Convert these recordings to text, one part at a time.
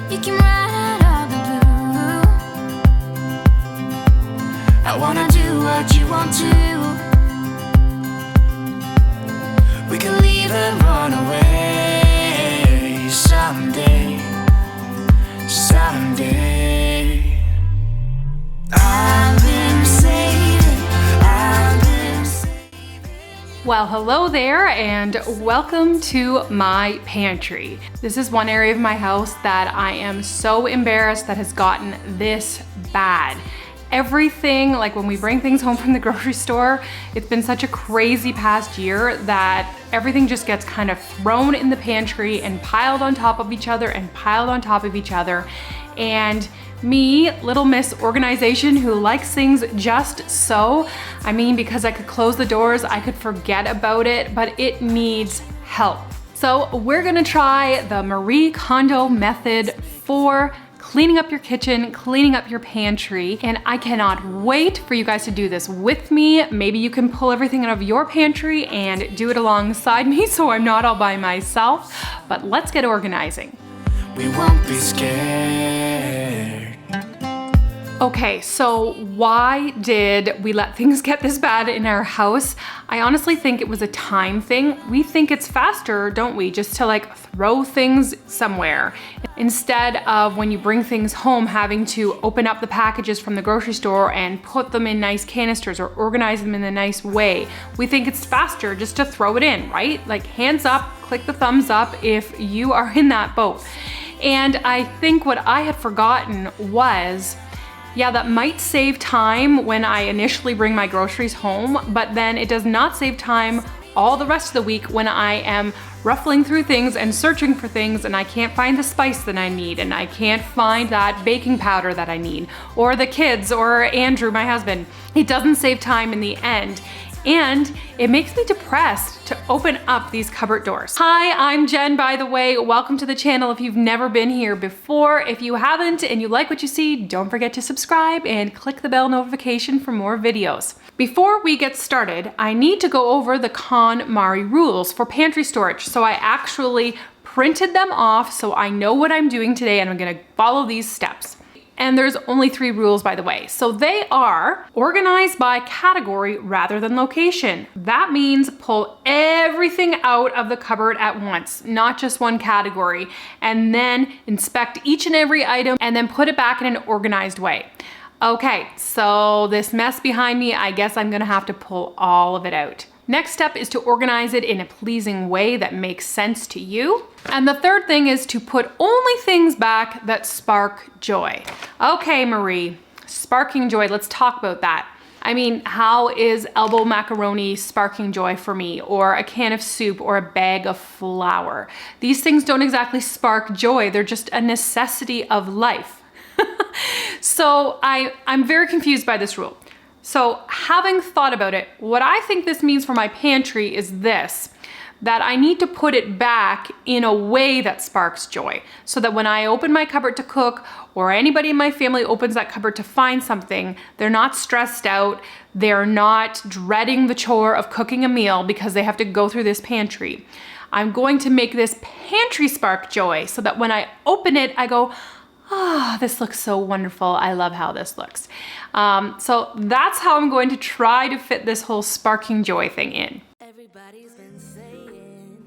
You can write all the blue. I wanna do what you want to. We can leave and run away someday, someday. I've been saving. Well, hello there and welcome to my pantry. This is one area of my house that I am so embarrassed that has gotten this bad. Everything, like when we bring things home from the grocery store, it's been such a crazy past year that everything just gets kind of thrown in the pantry and piled on top of each other and piled on top of each other. And me, little Miss Organization who likes things just so, I mean, because I could close the doors, I could forget about it, but it needs help. So we're gonna try the Marie Kondo method for cleaning up your kitchen, cleaning up your pantry, and I cannot wait for you guys to do this with me. Maybe you can pull everything out of your pantry and do it alongside me so I'm not all by myself, but let's get organizing. We won't be scared. Okay, so why did we let things get this bad in our house? I honestly think it was a time thing. We think it's faster, don't we? Just to like throw things somewhere. Instead of when you bring things home, having to open up the packages from the grocery store and put them in nice canisters or organize them in a nice way. We think it's faster just to throw it in, right? Like hands up, click the thumbs up if you are in that boat. And I think what I had forgotten was, yeah, that might save time when I initially bring my groceries home, but then it does not save time all the rest of the week when I am ruffling through things and searching for things and I can't find the spice that I need and I can't find that baking powder that I need, or the kids, or Andrew, my husband. It doesn't save time in the end. And it makes me depressed to open up these cupboard doors. Hi, I'm Jen, by the way. Welcome to the channel if you've never been here before. If you haven't and you like what you see, don't forget to subscribe and click the bell notification for more videos. Before we get started, I need to go over the KonMari rules for pantry storage. So I actually printed them off so I know what I'm doing today and I'm gonna follow these steps. And there's only 3 rules, by the way. So they are organized by category rather than location. That means pull everything out of the cupboard at once, not just one category, and then inspect each and every item and then put it back in an organized way. Okay, so this mess behind me, I guess I'm gonna have to pull all of it out. Next step is to organize it in a pleasing way that makes sense to you. And the third thing is to put only things back that spark joy. Okay, Marie, sparking joy, let's talk about that. I mean, how is elbow macaroni sparking joy for me, or a can of soup, or a bag of flour? These things don't exactly spark joy, they're just a necessity of life. So I'm very confused by this rule. So having thought about it, what I think this means for my pantry is this, that I need to put it back in a way that sparks joy. So that when I open my cupboard to cook, or anybody in my family opens that cupboard to find something, they're not stressed out, they're not dreading the chore of cooking a meal because they have to go through this pantry. I'm going to make this pantry spark joy so that when I open it, I go, oh, this looks so wonderful. I love how this looks. So that's how I'm going to try to fit this whole sparking joy thing in.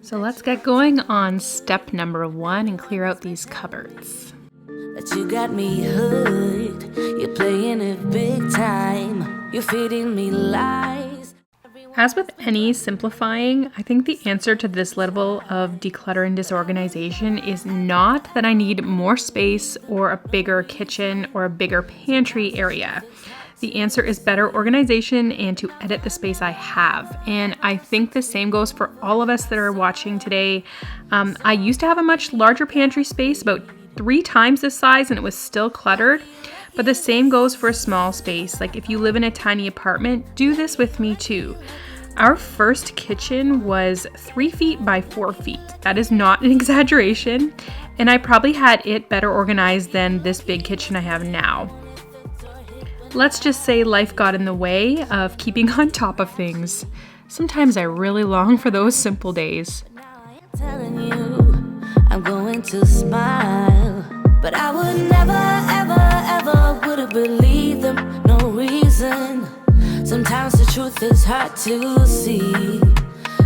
So let's get going on step number 1 and clear out these cupboards. That you got me hooked, you're playing it big time, you're feeding me lies. As with any simplifying, I think the answer to this level of declutter and disorganization is not that I need more space or a bigger kitchen or a bigger pantry area. The answer is better organization and to edit the space I have. And I think the same goes for all of us that are watching today. I used to have a much larger pantry space, about 3 times this size, and it was still cluttered. But the same goes for a small space. Like if you live in a tiny apartment, do this with me too. Our first kitchen was 3 feet by 4 feet. That is not an exaggeration. And I probably had it better organized than this big kitchen I have now. Let's just say life got in the way of keeping on top of things. Sometimes I really long for those simple days. Now I am telling you, I'm going to smile. But I would never, ever, ever would have believed them, no reason. Sometimes the truth is hard to see.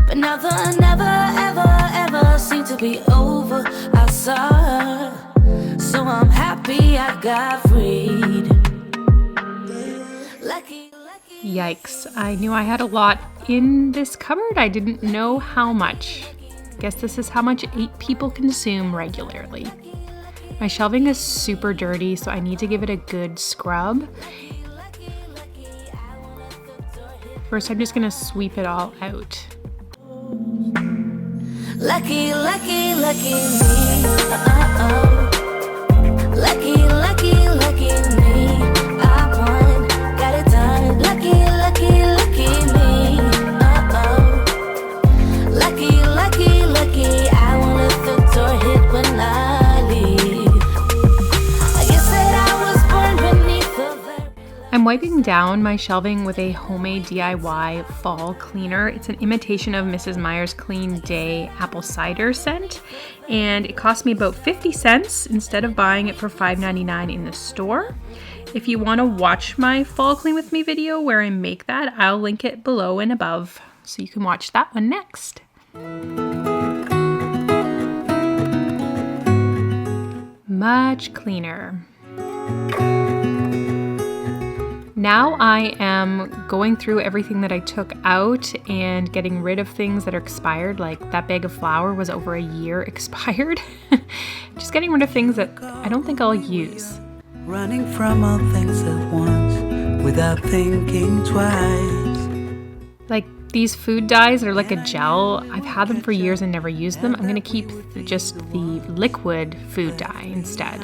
But now the never, ever, ever seem to be over. I saw her, so I'm happy I got freed. Lucky, lucky. Yikes, I knew I had a lot in this cupboard. I didn't know how much. Guess this is how much 8 people consume regularly. My shelving is super dirty, so I need to give it a good scrub. First, I'm just gonna sweep it all out. Lucky, lucky, lucky me. Lucky, lucky, lucky me. I won, got it done. Lucky, lucky, lucky me. Lucky, lucky, lucky. I won't let the door hit when I leave. I guess that I was born beneath the very... I'm wiping down my shelving with a homemade DIY fall cleaner. It's an imitation of Mrs. Meyer's Clean Day apple cider scent, and it cost me about 50 cents instead of buying it for $5.99 in the store. If you want to watch my fall clean with me video where I make that, I'll link it below and above, so you can watch that one next. Much cleaner. Now I am going through everything that I took out and getting rid of things that are expired, like that bag of flour was over a year expired. Just getting rid of things that I don't think I'll use. Running from all things at once without thinking twice. Like these food dyes that are like a gel, I've had them for years and never used them. I'm gonna keep just the liquid food dye instead.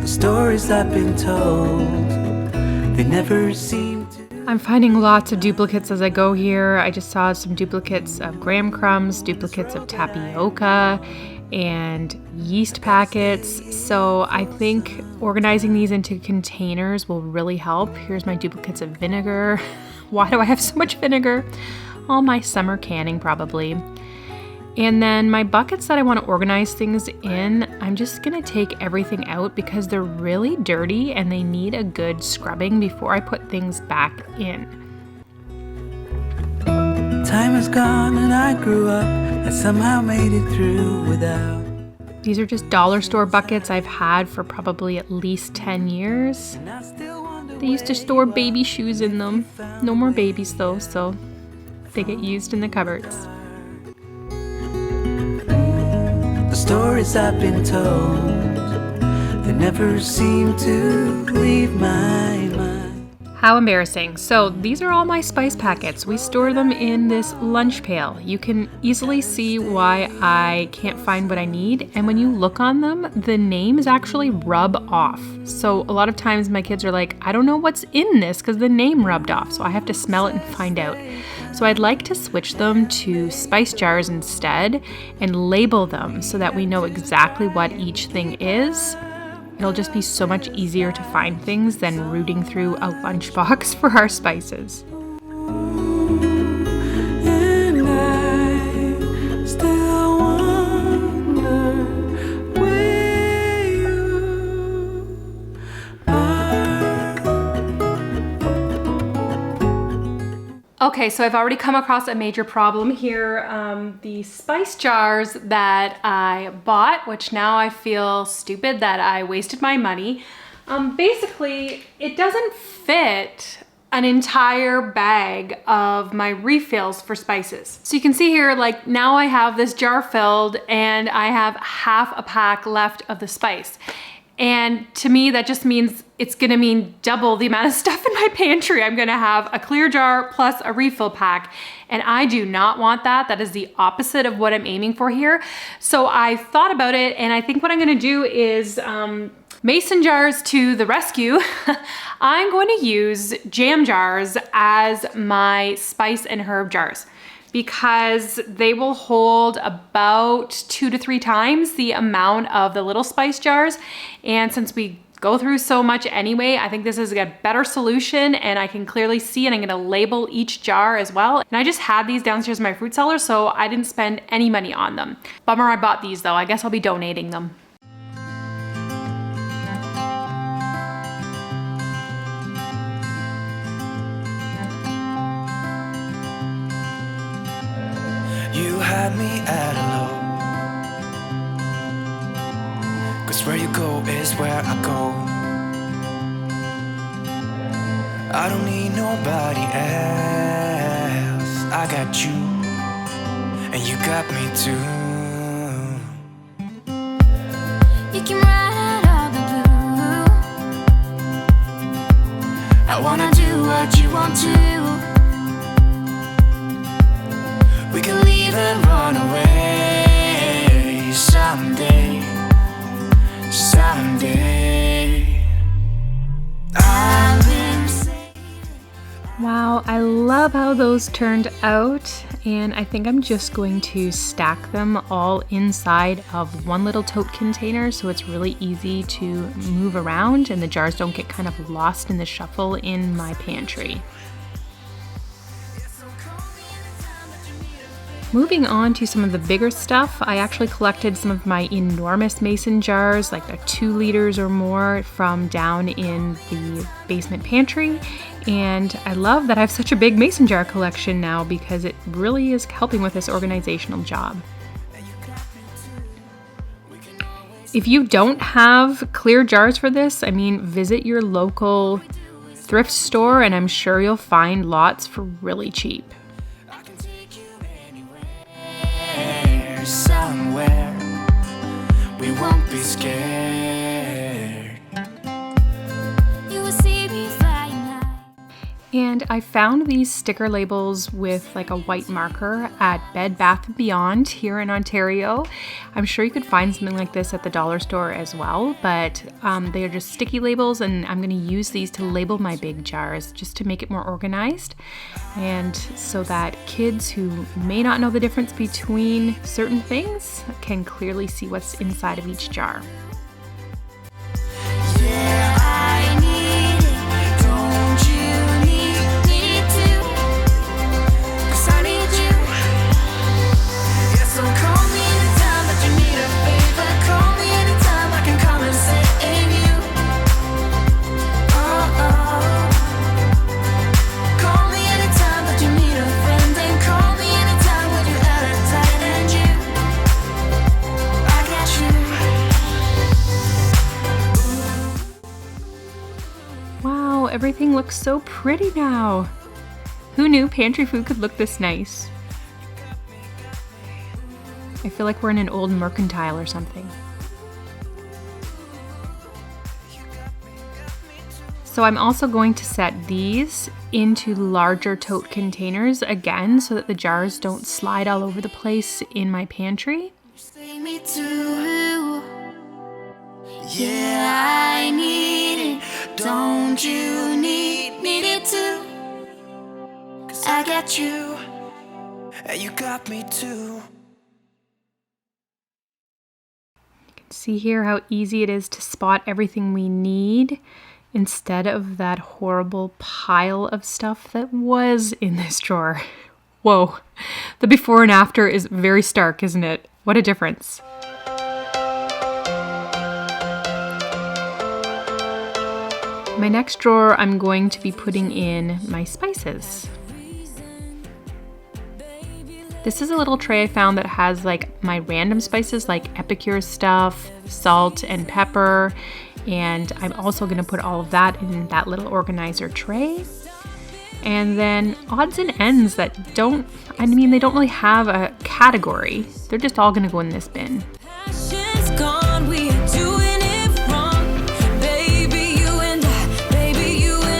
Stories I've been told, they never seem to. I'm finding lots of duplicates as I go here. I just saw some duplicates of graham crumbs, duplicates of tapioca, and yeast packets. So I think organizing these into containers will really help. Here's my duplicates of vinegar. Why do I have so much vinegar? All my summer canning probably. And then my buckets that I want to organize things in, I'm just gonna take everything out because they're really dirty and they need a good scrubbing before I put things back in. Time is gone and I grew up. I somehow made it through without. These are just dollar store buckets I've had for probably at least 10 years. And I still wonder They used to store baby shoes in them. No more babies though, so they get used in the cupboards. the stories I've been told, they never seem to leave my mind. How embarrassing. So these are all my spice packets. We store them in this lunch pail. You can easily see why I can't find what I need. And when you look on them, the names actually rub off. So a lot of times my kids are like, I don't know what's in this because the name rubbed off. So I have to smell it and find out. So I'd like to switch them to spice jars instead and label them so that we know exactly what each thing is. It'll just be so much easier to find things than rooting through a lunchbox for our spices. And I still wonder where you are. Okay, so I've already come across a major problem here. The spice jars that I bought, which now I feel stupid that I wasted my money. Basically, it doesn't fit an entire bag of my refills for spices. So you can see here, like now I have this jar filled and I have half a pack left of the spice. And to me, that just means it's gonna mean double the amount of stuff in my pantry. I'm gonna have a clear jar plus a refill pack. And I do not want that. That is the opposite of what I'm aiming for here. So I thought about it, and I think what I'm gonna do is mason jars to the rescue. I'm going to use jam jars as my spice and herb jars, because they will hold about 2 to 3 times the amount of the little spice jars. And since we go through so much anyway. I think this is a better solution, and I can clearly see, and I'm gonna label each jar as well. And I just had these downstairs in my fruit cellar, so I didn't spend any money on them. Bummer I bought these though. I guess I'll be donating them. You had me at a low, 'cause where you go is where I go. I don't need nobody else. I got you, and you got me too. You can ride out the blue. I wanna do what you want to. We can leave and run away someday, someday. I've been saying. Wow, I love how those turned out, and I think I'm just going to stack them all inside of one little tote container so it's really easy to move around and the jars don't get kind of lost in the shuffle in my pantry. Moving on to some of the bigger stuff, I actually collected some of my enormous mason jars, like the 2 liters or more, from down in the basement pantry. And I love that I have such a big mason jar collection now because it really is helping with this organizational job. If you don't have clear jars for this, I mean, visit your local thrift store and I'm sure you'll find lots for really cheap. Somewhere we won't be scared. You will see me flying high. And I found these sticker labels with like a white marker at Bed Bath & Beyond here in Ontario. I'm sure you could find something like this at the dollar store as well, but they are just sticky labels, and I'm going to use these to label my big jars just to make it more organized, and so that kids who may not know the difference between certain things can clearly see what's inside of each jar. Yeah, I need it. Don't you need to? 'Cause I need you. Yeah, so call me anytime that you need a favor. Call me anytime I can come and save you. Oh, oh. Call me anytime that you need a friend. And call me anytime when you're at a tight end. I got you. Wow, everything looks so pretty now. Who knew pantry food could look this nice? I feel like we're in an old mercantile or something. So I'm also going to set these into larger tote containers again so that the jars don't slide all over the place in my pantry. Say me too. Yeah, I need it. Don't you need it too? 'Cause I got you. And you got me too. See here how easy it is to spot everything we need instead of that horrible pile of stuff that was in this drawer. Whoa, the before and after is very stark, isn't it? What a difference. My next drawer, I'm going to be putting in my spices. This is a little tray I found that has like my random spices like epicure stuff, salt and pepper, and I'm also going to put all of that in that little organizer tray. And then odds and ends that they don't really have a category. They're just all going to go in this bin. Passion's gone, we are doing it wrong. Baby, you and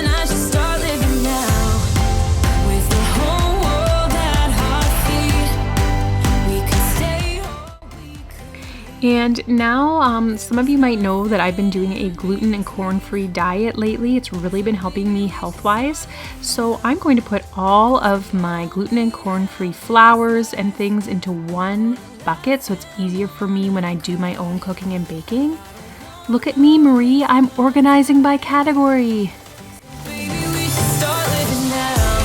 I should start living now. With the whole world at our feet, we could stay home. And now some of you might know that I've been doing a gluten and corn-free diet lately. It's really been helping me health-wise. So I'm going to put all of my gluten and corn-free flours and things into one bucket so it's easier for me when I do my own cooking and baking. Look at me, Marie, I'm organizing by category. Baby, we should start living now.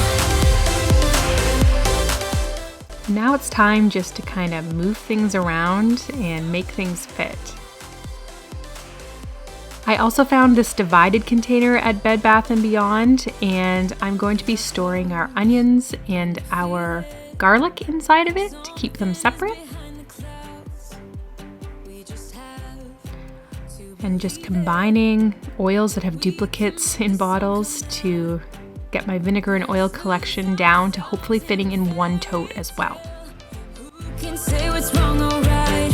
Now it's time just to kind of move things around and make things fit. I also found this divided container at Bed Bath & Beyond, and I'm going to be storing our onions and our garlic inside of it to keep them separate. And just combining oils that have duplicates in bottles to get my vinegar and oil collection down to hopefully fitting in one tote as well. Who can say what's wrong or right?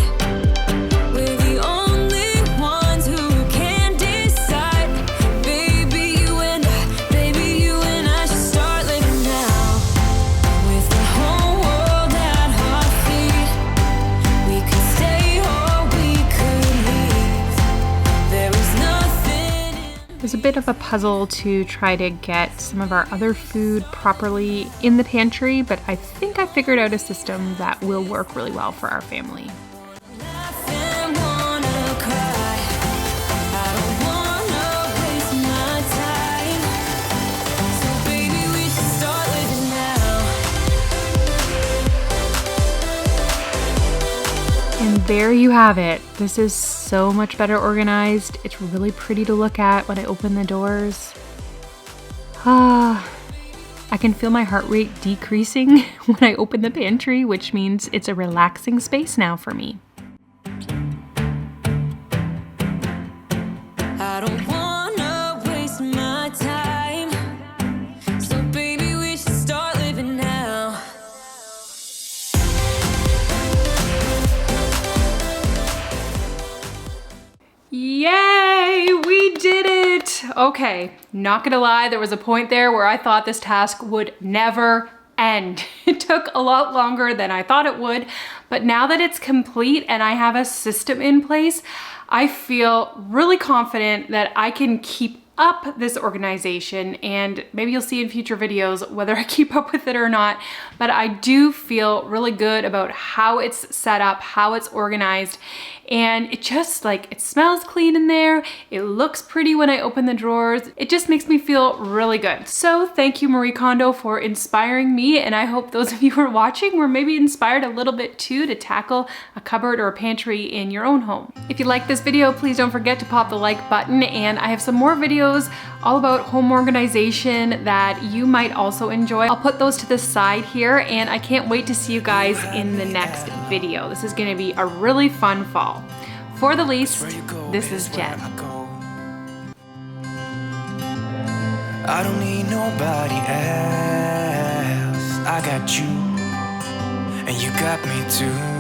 We're the only ones who can decide. Baby, you and I should start living now. With the whole world at our feet, we could stay or we could leave. There is nothing. It was a bit of a puzzle to try to get some of our other food properly in the pantry, but I think I figured out a system that will work really well for our family. Laugh and wanna cry. I don't wanna waste my time. So baby, we should start living now. And there you have it. This is so much better organized. It's really pretty to look at when I open the doors. I can feel my heart rate decreasing when I open the pantry, which means it's a relaxing space now for me. I don't wanna waste my time. So baby, we should start living now. Yay, we did it! Okay, not gonna lie, there was a point there where I thought this task would never end. It took a lot longer than I thought it would, but now that it's complete and I have a system in place, I feel really confident that I can keep up this organization, and maybe you'll see in future videos whether I keep up with it or not, but I do feel really good about how it's set up, how it's organized, and it just it smells clean in there. It looks pretty when I open the drawers. It just makes me feel really good. So thank you, Marie Kondo, for inspiring me, and I hope those of you who are watching were maybe inspired a little bit too to tackle a cupboard or a pantry in your own home. If you like this video, please don't forget to pop the like button, and I have some more videos all about home organization that you might also enjoy. I'll put those to the side here, and I can't wait to see you guys in the next video. This is going to be a really fun fall. For the least, this is Jen. I don't need nobody else. I got you, and you got me too.